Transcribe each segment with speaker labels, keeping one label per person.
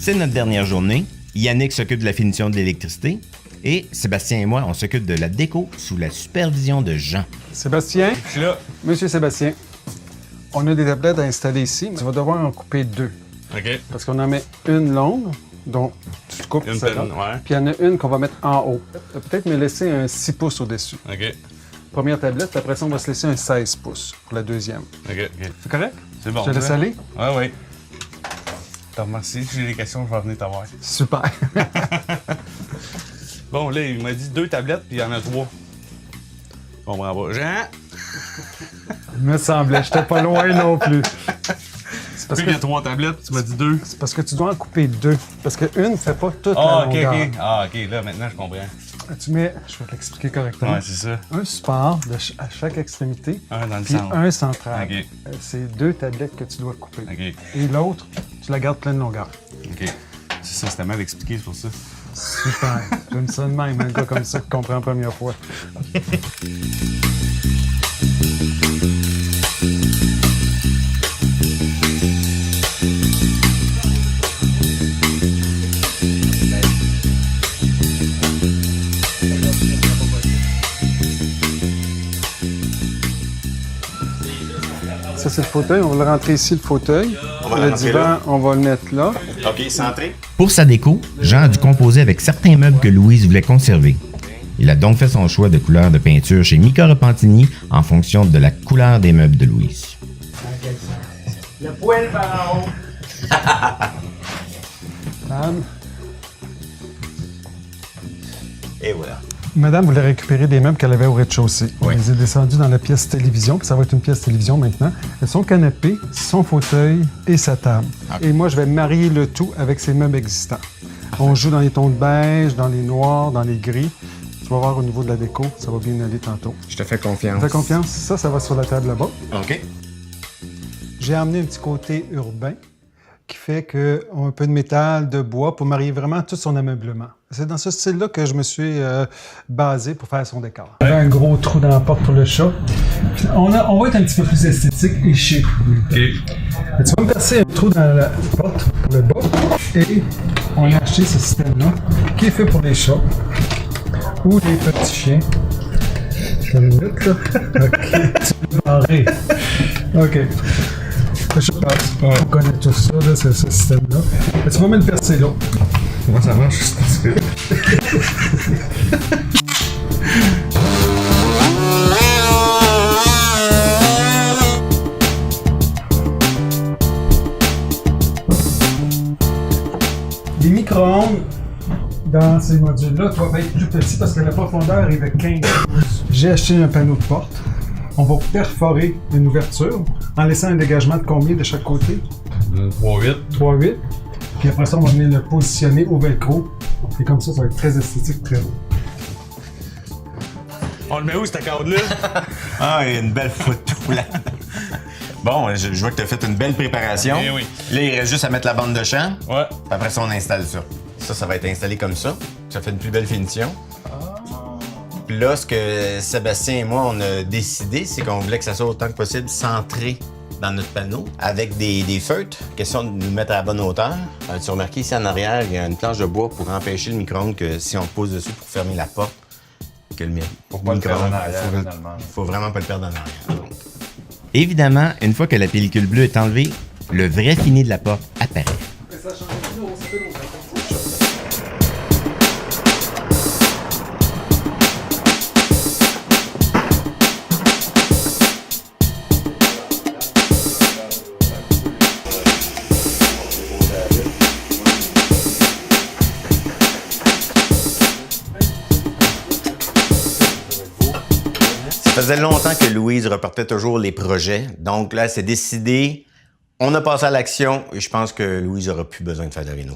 Speaker 1: C'est notre dernière journée. Yannick s'occupe de la finition de l'électricité. Et Sébastien et moi, on s'occupe de la déco sous la supervision de Jean.
Speaker 2: Sébastien?
Speaker 3: Je suis là.
Speaker 2: Monsieur Sébastien, on a des tablettes à installer ici. Tu vas devoir en couper 2.
Speaker 3: OK.
Speaker 2: Parce qu'on en met une longue, dont tu te coupes
Speaker 3: Une
Speaker 2: celle-là.
Speaker 3: peine, ouais.
Speaker 2: Puis il y en a une qu'on va mettre en haut. Peut-être me laisser un 6 pouces au-dessus.
Speaker 3: OK.
Speaker 2: Première tablette, puis après ça, on va se laisser un 16 pouces pour la deuxième.
Speaker 3: OK.
Speaker 2: C'est correct?
Speaker 3: C'est bon.
Speaker 2: Je te laisse aller?
Speaker 3: Ouais, oui. Je te remercie. Si j'ai des questions, je vais venir t'avoir.
Speaker 2: Super.
Speaker 3: Bon, là, il m'a dit 2 tablettes, puis il y en a 3. Je comprends pas. Jean?
Speaker 2: Il me semblait, j'étais pas loin non plus. C'est parce
Speaker 3: Puis il y a
Speaker 2: que,
Speaker 3: 3 tablettes, tu m'as dit 2.
Speaker 2: c'est parce que tu dois en couper 2. Parce qu'une ne fait pas toute
Speaker 3: Ah,
Speaker 2: la
Speaker 3: OK,
Speaker 2: longueur.
Speaker 3: OK. Ah, OK. Là, maintenant, je comprends.
Speaker 2: Tu mets, je vais t'expliquer correctement,
Speaker 3: Ouais, c'est ça.
Speaker 2: un support à chaque extrémité,
Speaker 3: Un dans le
Speaker 2: puis
Speaker 3: centre.
Speaker 2: un central.
Speaker 3: OK.
Speaker 2: C'est 2 tablettes que tu dois couper.
Speaker 3: OK.
Speaker 2: Et l'autre, tu la gardes pleine longueur.
Speaker 3: OK. C'est ça, c'était mal expliqué, c'est pour ça.
Speaker 2: Super. J'aime ça de même, un gars comme ça qui comprend la première fois. Ça, c'est le fauteuil. On va le rentrer ici, le fauteuil. Le divan, on va le mettre là.
Speaker 1: OK, centré. Pour sa déco, Jean a dû composer avec certains meubles que Louise voulait conserver. Il a donc fait son choix de couleur de peinture chez Mika Repentini en fonction de la couleur des meubles de Louise.
Speaker 4: Le poêle pharaon.
Speaker 2: Madame,
Speaker 1: Et voilà.
Speaker 2: Madame voulait récupérer des meubles qu'elle avait au rez-de-chaussée. On les a descendus dans la pièce télévision, puis ça va être une pièce télévision maintenant. Son canapé, son fauteuil et sa table. Et moi, je vais marier le tout avec ses meubles existants. On joue dans les tons de beige, dans les noirs, dans les gris. Tu vas voir au niveau de la déco, ça va bien aller tantôt.
Speaker 1: Je te fais confiance.
Speaker 2: Fais confiance, ça va sur la table là-bas.
Speaker 1: OK.
Speaker 2: J'ai amené un petit côté urbain qui fait qu'on a un peu de métal, de bois pour marier vraiment tout son ameublement. C'est dans ce style-là que je me suis basé pour faire son décor. Il y avait un gros trou dans la porte pour le chat. On va être un petit peu plus esthétique et chic.
Speaker 3: OK.
Speaker 2: Tu vas me percer un trou dans la porte pour le bas et on a acheté ce système-là qui est fait pour les chats ou les petits chiens. Une minute, là. OK. Tu veux barrer. OK. Je passe. On connaît tout ça, là, c'est ce système-là. Et tu vas me le percer là.
Speaker 3: Comment ça marche?
Speaker 2: Les micro-ondes dans ces modules-là doivent être plus petits parce que la profondeur est de 15 pouces. J'ai acheté un panneau de porte. On va perforer une ouverture en laissant un dégagement de combien de chaque côté?
Speaker 3: 3-8.
Speaker 2: 3-8. Puis après ça, on va venir le positionner au velcro. Et comme ça va être très esthétique, très beau.
Speaker 3: On le met où, cette corde-là?
Speaker 1: Ah, il y a une belle photo là. Bon, je vois que tu as fait une belle préparation.
Speaker 3: Eh oui.
Speaker 1: Là, il reste juste à mettre la bande de champ.
Speaker 3: Ouais.
Speaker 1: Puis après ça, on installe ça. Ça va être installé comme ça. Ça fait une plus belle finition. Puis là, ce que Sébastien et moi, on a décidé, c'est qu'on voulait que ça soit autant que possible centré dans notre panneau avec des feutres. Question de nous mettre à la bonne hauteur. Tu as remarqué ici en arrière, il y a une planche de bois pour empêcher le micro-ondes que si on pose dessus pour fermer la porte, que le
Speaker 5: Pour pas le perdre en arrière,
Speaker 1: faut,
Speaker 5: finalement.
Speaker 1: faut vraiment pas le perdre en arrière. Évidemment, une fois que la pellicule bleue est enlevée, le vrai fini de la porte apparaît. Ça faisait longtemps que Louise reportait toujours les projets. Donc là, c'est décidé. On a passé à l'action et je pense que Louise aura plus besoin de faire de réno.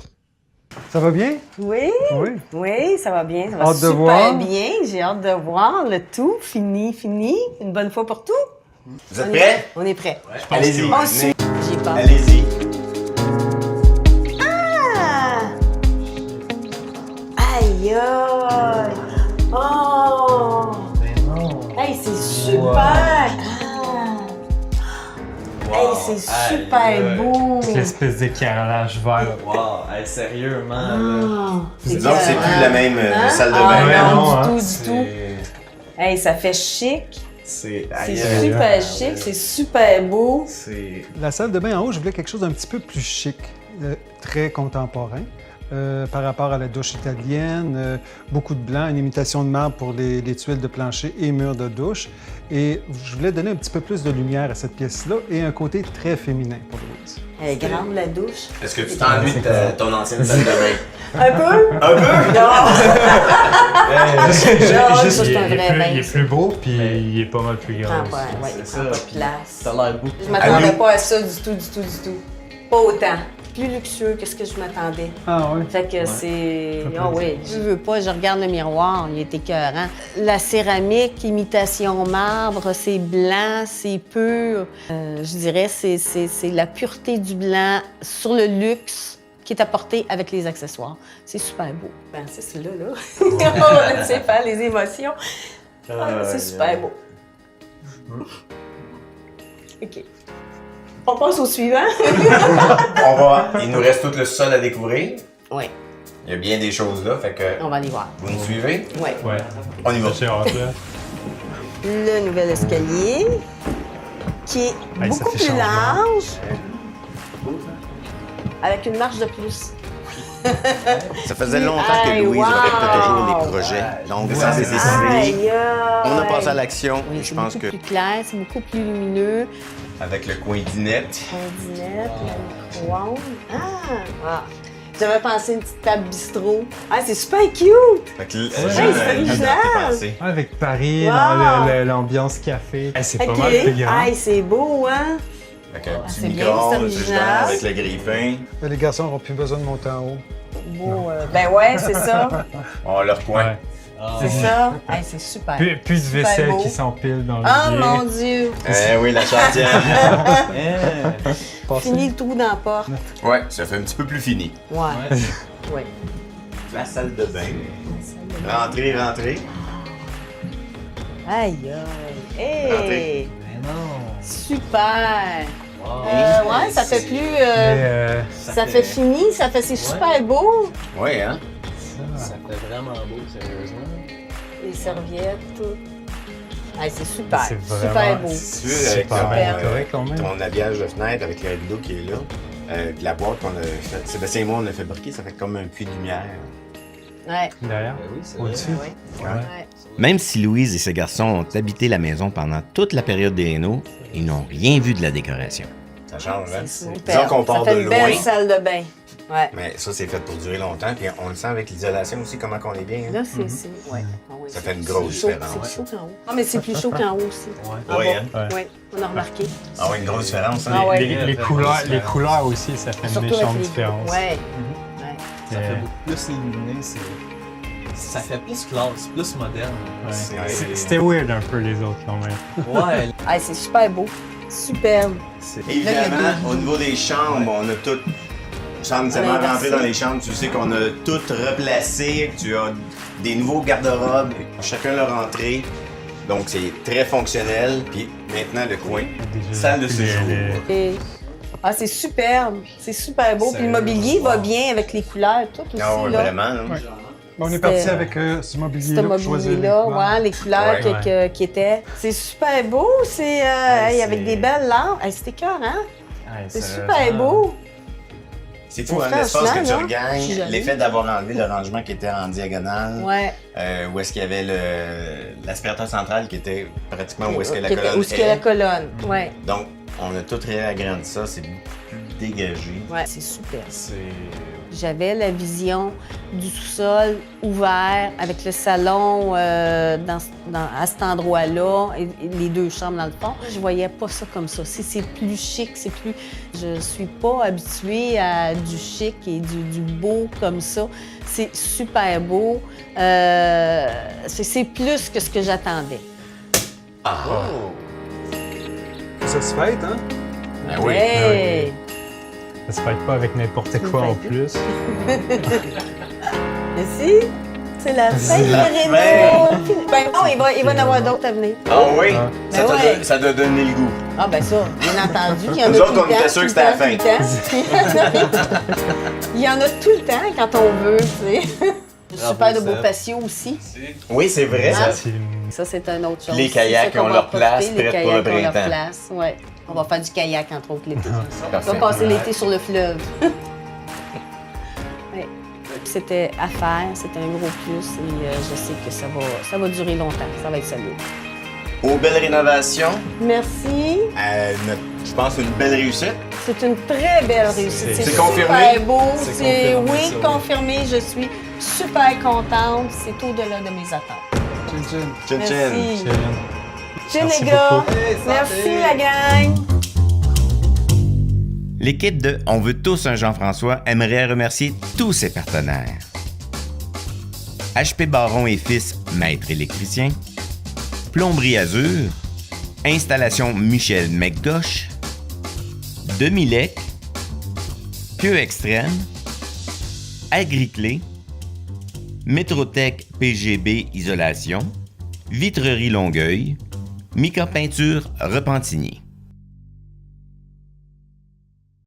Speaker 2: Ça va bien?
Speaker 4: Oui,
Speaker 2: Oui.
Speaker 4: oui, ça va bien, ça va
Speaker 2: Hâte de
Speaker 4: super
Speaker 2: voir.
Speaker 4: bien. J'ai hâte de voir le tout fini, une bonne fois pour tout.
Speaker 1: Vous êtes prêts?
Speaker 4: On est prêts.
Speaker 1: Allez-y.
Speaker 4: On suit. J'ai peur.
Speaker 1: Allez-y.
Speaker 4: Ah! Aïe aïe! Oh! Hey, c'est super! Ah! Hey, c'est super beau!
Speaker 5: L'espèce d'éclairage vert.
Speaker 6: Wow, hey, sérieusement, là.
Speaker 4: Ah,
Speaker 1: Donc, c'est plus la même
Speaker 4: Hein?
Speaker 1: salle de
Speaker 4: Ah,
Speaker 1: bain.
Speaker 5: ouais,
Speaker 4: non,
Speaker 5: non,
Speaker 4: du
Speaker 5: hein,
Speaker 4: tout, du tout.
Speaker 6: C'est...
Speaker 4: Hey, ça fait chic.
Speaker 6: C'est...
Speaker 4: C'est
Speaker 6: aïe,
Speaker 4: super
Speaker 6: aïe,
Speaker 4: chic, c'est super beau.
Speaker 6: C'est...
Speaker 2: La salle de bain en haut, je voulais quelque chose d'un petit peu plus chic, très contemporain. Par rapport à la douche italienne, beaucoup de blanc, une imitation de marbre pour les tuiles de plancher et murs de douche. Et je voulais donner un petit peu plus de lumière à cette pièce-là et un côté très féminin pour Louise.
Speaker 4: Elle est grande, la douche.
Speaker 1: Est-ce que tu t'ennuies de ton ancienne salle de bain?
Speaker 4: Un peu?
Speaker 1: Un peu?
Speaker 4: Non!
Speaker 5: Juste,
Speaker 4: ça,
Speaker 5: juste,
Speaker 4: c'est un vrai bain,
Speaker 5: il est
Speaker 4: ça.
Speaker 5: plus beau, puis il est pas mal plus grand.
Speaker 4: Prends
Speaker 5: aussi.
Speaker 4: pas, ouais,
Speaker 6: C'est
Speaker 4: prend pas
Speaker 6: ça.
Speaker 4: de place.
Speaker 6: Ça a l'air beaucoup.
Speaker 4: Je m'attendais
Speaker 1: Allô?
Speaker 4: pas à ça du tout. Pas autant. Plus luxueux que ce que je m'attendais.
Speaker 2: Ah oui?
Speaker 4: Fait que c'est... Ah oui, je veux pas, je regarde le miroir, il est écœurant. La céramique, imitation marbre, c'est blanc, c'est pur. Je dirais c'est la pureté du blanc sur le luxe qui est apporté avec les accessoires. C'est super beau. Ben, c'est celui-là, là. On ne sait pas les émotions. Ah, c'est super beau. OK. On passe au suivant?
Speaker 1: Il nous reste tout le sol à découvrir.
Speaker 4: Oui,
Speaker 1: Il y a bien des choses là, fait que
Speaker 4: on va aller voir.
Speaker 1: vous nous suivez?
Speaker 4: Oui.
Speaker 5: Ouais.
Speaker 1: On y va.
Speaker 5: J'ai hâte, là.
Speaker 4: Le nouvel escalier, qui est
Speaker 5: Hey, ça
Speaker 4: beaucoup
Speaker 5: fait
Speaker 4: plus
Speaker 5: changement.
Speaker 4: large, avec une marge de plus.
Speaker 1: Ça faisait longtemps que
Speaker 4: Hey,
Speaker 1: Louise
Speaker 4: wow!
Speaker 1: répétait toujours les projets. Donc, ça, c'est décidé.
Speaker 4: Aïe, aïe.
Speaker 1: On a passé à l'action.
Speaker 4: Oui,
Speaker 1: Je
Speaker 4: c'est
Speaker 1: pense
Speaker 4: beaucoup
Speaker 1: que
Speaker 4: plus clair, c'est beaucoup plus lumineux.
Speaker 1: avec le coin dinette,
Speaker 4: Ordinette, la micro-ondes. Ah! J'avais pensé une petite table bistrot. Ah, c'est super cute!
Speaker 1: fait que
Speaker 4: c'est
Speaker 1: Jeanne,
Speaker 4: original.
Speaker 1: pensé.
Speaker 5: Avec Paris,
Speaker 4: Wow.
Speaker 5: dans l'ambiance café. Hey, c'est pas
Speaker 4: OK.
Speaker 5: mal plus grand.
Speaker 4: Aïe, c'est beau, hein?
Speaker 1: Avec un petit
Speaker 4: c'est bien,
Speaker 1: micro-ondes,
Speaker 4: c'est
Speaker 1: c'est
Speaker 4: original.
Speaker 1: avec le griffin.
Speaker 2: Les garçons n'auront plus besoin de monter en haut.
Speaker 4: Beau. Ben ouais, c'est ça.
Speaker 1: On a leur coin.
Speaker 5: Ouais.
Speaker 4: C'est ça. Hey, c'est super.
Speaker 5: Plus de
Speaker 4: Super
Speaker 5: vaisselle
Speaker 4: beau.
Speaker 5: qui s'empile dans le
Speaker 4: Oh
Speaker 5: biais.
Speaker 4: mon Dieu!
Speaker 1: Eh oui, la chartière.
Speaker 4: Fini le trou dans la porte.
Speaker 1: Ouais, ça fait un petit peu plus fini.
Speaker 4: Ouais. Ouais.
Speaker 1: La salle de bain. Rentrez.
Speaker 4: Aïe, aïe. Hey!
Speaker 1: Rentrez.
Speaker 6: Mais non.
Speaker 4: Super!
Speaker 6: Wow.
Speaker 4: Ouais, ça fait plus.
Speaker 5: Mais,
Speaker 4: Ça fait fini, ça fait. C'est super beau!
Speaker 1: Oui, hein?
Speaker 6: Ça fait vraiment beau, sérieusement.
Speaker 4: Les serviettes, tout. Hey, c'est super.
Speaker 5: c'est
Speaker 4: Super
Speaker 5: vraiment-
Speaker 4: beau.
Speaker 1: Tu veux, avec
Speaker 5: Super bien
Speaker 4: Super.
Speaker 5: correct quand même.
Speaker 1: ton habillage de fenêtre avec le rideau qui est là, puis la boîte qu'on a fait, Sébastien et moi on a fabriqué, ça fait comme un puits de lumière.
Speaker 4: Ouais.
Speaker 5: Derrière.
Speaker 6: Ben oui, c'est
Speaker 5: Au-dessus.
Speaker 6: vrai.
Speaker 4: Ouais.
Speaker 5: Ouais.
Speaker 4: Ouais.
Speaker 1: Même si Louise et ses garçons ont habité la maison pendant toute la période des rénaux, ils n'ont rien vu de la décoration. Ça change, hein?
Speaker 4: C'est
Speaker 1: Disons
Speaker 4: super.
Speaker 1: qu'on part
Speaker 4: Ça fait
Speaker 1: de
Speaker 4: une
Speaker 1: loin,
Speaker 4: belle salle de bain. Ouais.
Speaker 1: mais ça c'est fait pour durer longtemps, puis on le sent avec l'isolation aussi, comment qu'on est bien. Hein?
Speaker 4: Là, c'est. Ouais. Ah oui,
Speaker 1: Ça
Speaker 4: c'est-
Speaker 1: fait une grosse
Speaker 4: c'est chaud,
Speaker 1: différence.
Speaker 4: C'est plus chaud qu'en haut. Ah, mais c'est plus chaud qu'en haut aussi. En
Speaker 1: Oui,
Speaker 4: bas.
Speaker 1: hein?
Speaker 5: Ouais.
Speaker 4: Ouais, on a remarqué.
Speaker 1: Ah oui, une grosse différence. Hein?
Speaker 4: Ah ouais.
Speaker 5: Les couleurs aussi, ça fait une
Speaker 4: Surtout
Speaker 5: méchante
Speaker 4: avec les...
Speaker 5: différence.
Speaker 4: Ouais. Ouais.
Speaker 6: Ça fait beaucoup plus illuminé, ça fait plus classe, plus moderne.
Speaker 5: Ouais.
Speaker 1: C'est-
Speaker 5: C'était weird un peu les autres quand même.
Speaker 6: Ouais,
Speaker 4: Ah, c'est super beau. Superbe.
Speaker 6: c'est...
Speaker 1: Évidemment, au niveau des chambres, on a tout. Sans nécessairement
Speaker 4: On a
Speaker 1: rentrer
Speaker 4: inversé.
Speaker 1: dans les chambres, tu sais qu'on a tout replacé. Tu as des nouveaux garde-robes, chacun leur entrée. Donc c'est très fonctionnel. Puis maintenant le coin.
Speaker 5: Déjà,
Speaker 1: Salle de
Speaker 5: les-
Speaker 1: séjour.
Speaker 4: Et- Ah, c'est superbe. C'est super beau. Puis le mobilier va bien avec les couleurs, tout aussi.
Speaker 1: Ah ouais,
Speaker 4: là.
Speaker 1: vraiment. Là.
Speaker 2: Ouais. On est
Speaker 4: C'était-
Speaker 2: parti avec ce
Speaker 4: Ce
Speaker 2: mobilier-là pour choisir les
Speaker 4: mobilier-là,
Speaker 2: couleurs.
Speaker 4: ouais, les couleurs
Speaker 1: Ouais.
Speaker 4: qui étaient. C'est super beau. C'est hey, avec des belles lampes. Hey, c'était cœur, hein?
Speaker 5: Ouais,
Speaker 4: C'est
Speaker 5: ça-
Speaker 4: super beau.
Speaker 1: C'est fou, hein,
Speaker 4: Franchement,
Speaker 1: l'espace que tu
Speaker 4: là, je suis
Speaker 1: regagnes,
Speaker 4: jalouse.
Speaker 1: l'effet d'avoir enlevé le rangement qui était en diagonale,
Speaker 4: Ouais.
Speaker 1: où est-ce qu'il y avait l'aspirateur central qui était pratiquement où est-ce que la
Speaker 4: Qui était-
Speaker 1: colonne
Speaker 4: Où est-ce qu'il y a la
Speaker 1: est.
Speaker 4: colonne? Ouais.
Speaker 1: Donc, on a tout réagrandi ça, c'est beaucoup plus dégagé.
Speaker 4: Ouais, c'est super.
Speaker 6: C'est...
Speaker 4: J'avais la vision du sous-sol ouvert avec le salon à cet endroit-là et les deux chambres dans le fond. Je voyais pas ça comme ça. C'est plus chic, c'est plus... Je suis pas habituée à du chic et du beau comme ça. C'est super beau. C'est plus que ce que j'attendais.
Speaker 1: Ah!
Speaker 2: Ça se fête, hein?
Speaker 1: Ben oui!
Speaker 4: Hey!
Speaker 5: Ça se fait pas avec n'importe quoi en plus.
Speaker 4: Mais si, c'est la fête
Speaker 1: la
Speaker 4: de Réno! Ben non, il va y en avoir d'autres à venir.
Speaker 1: Ah oui?
Speaker 5: Ah.
Speaker 1: Ça
Speaker 4: Ben
Speaker 1: t'a
Speaker 4: ouais.
Speaker 1: don- ça t'a donné le goût.
Speaker 4: Ah, ben ça, bien entendu. Il y en a
Speaker 1: Nous
Speaker 4: tout
Speaker 1: autres,
Speaker 4: le
Speaker 1: on était
Speaker 4: temps,
Speaker 1: sûrs
Speaker 4: tout
Speaker 1: que c'était à la
Speaker 4: le temps. Il y en a tout le temps quand on veut, tu sais. Super de beaux
Speaker 6: Seb.
Speaker 4: patios aussi.
Speaker 1: Oui, c'est vrai.
Speaker 4: Ah.
Speaker 5: C'est-
Speaker 4: Ça, c'est une autre chose.
Speaker 1: Les kayak
Speaker 4: C'est ça qu'on
Speaker 1: ont
Speaker 4: va
Speaker 1: leur place,
Speaker 4: profiter, les
Speaker 1: prêtes pour le
Speaker 4: kayak ont leur
Speaker 1: printemps.
Speaker 4: place, ouais. On va faire du kayak, entre autres, l'été. On
Speaker 1: Parfait.
Speaker 4: va passer l'été sur le fleuve. Ouais. C'était à faire, c'était un gros plus et je sais que ça va durer longtemps, ça va être solide.
Speaker 1: Aux belles rénovations,
Speaker 4: Merci.
Speaker 1: je pense une belle réussite.
Speaker 4: C'est une très belle réussite.
Speaker 5: C'est
Speaker 4: C'est
Speaker 1: confirmé?
Speaker 4: super beau.
Speaker 6: C'est
Speaker 4: C'est
Speaker 6: confirmé,
Speaker 4: oui,
Speaker 6: ça, oui.
Speaker 4: confirmé. Je suis super contente. C'est au-delà de mes attentes.
Speaker 1: Chin
Speaker 4: Merci.
Speaker 1: chin.
Speaker 4: Chin,
Speaker 5: Merci
Speaker 4: les gars.
Speaker 5: beaucoup.
Speaker 4: Merci, la gang.
Speaker 1: L'équipe de On veut tous un Jean-François aimerait remercier tous ses partenaires. HP Baron et Fils, maître électricien. Plomberie Azur. Installation Michel McGosh. Demilec. Queue Extrême. Agriclé. Métrotech PGB Isolation. Vitrerie Longueuil. Mica Peinture Repentigny.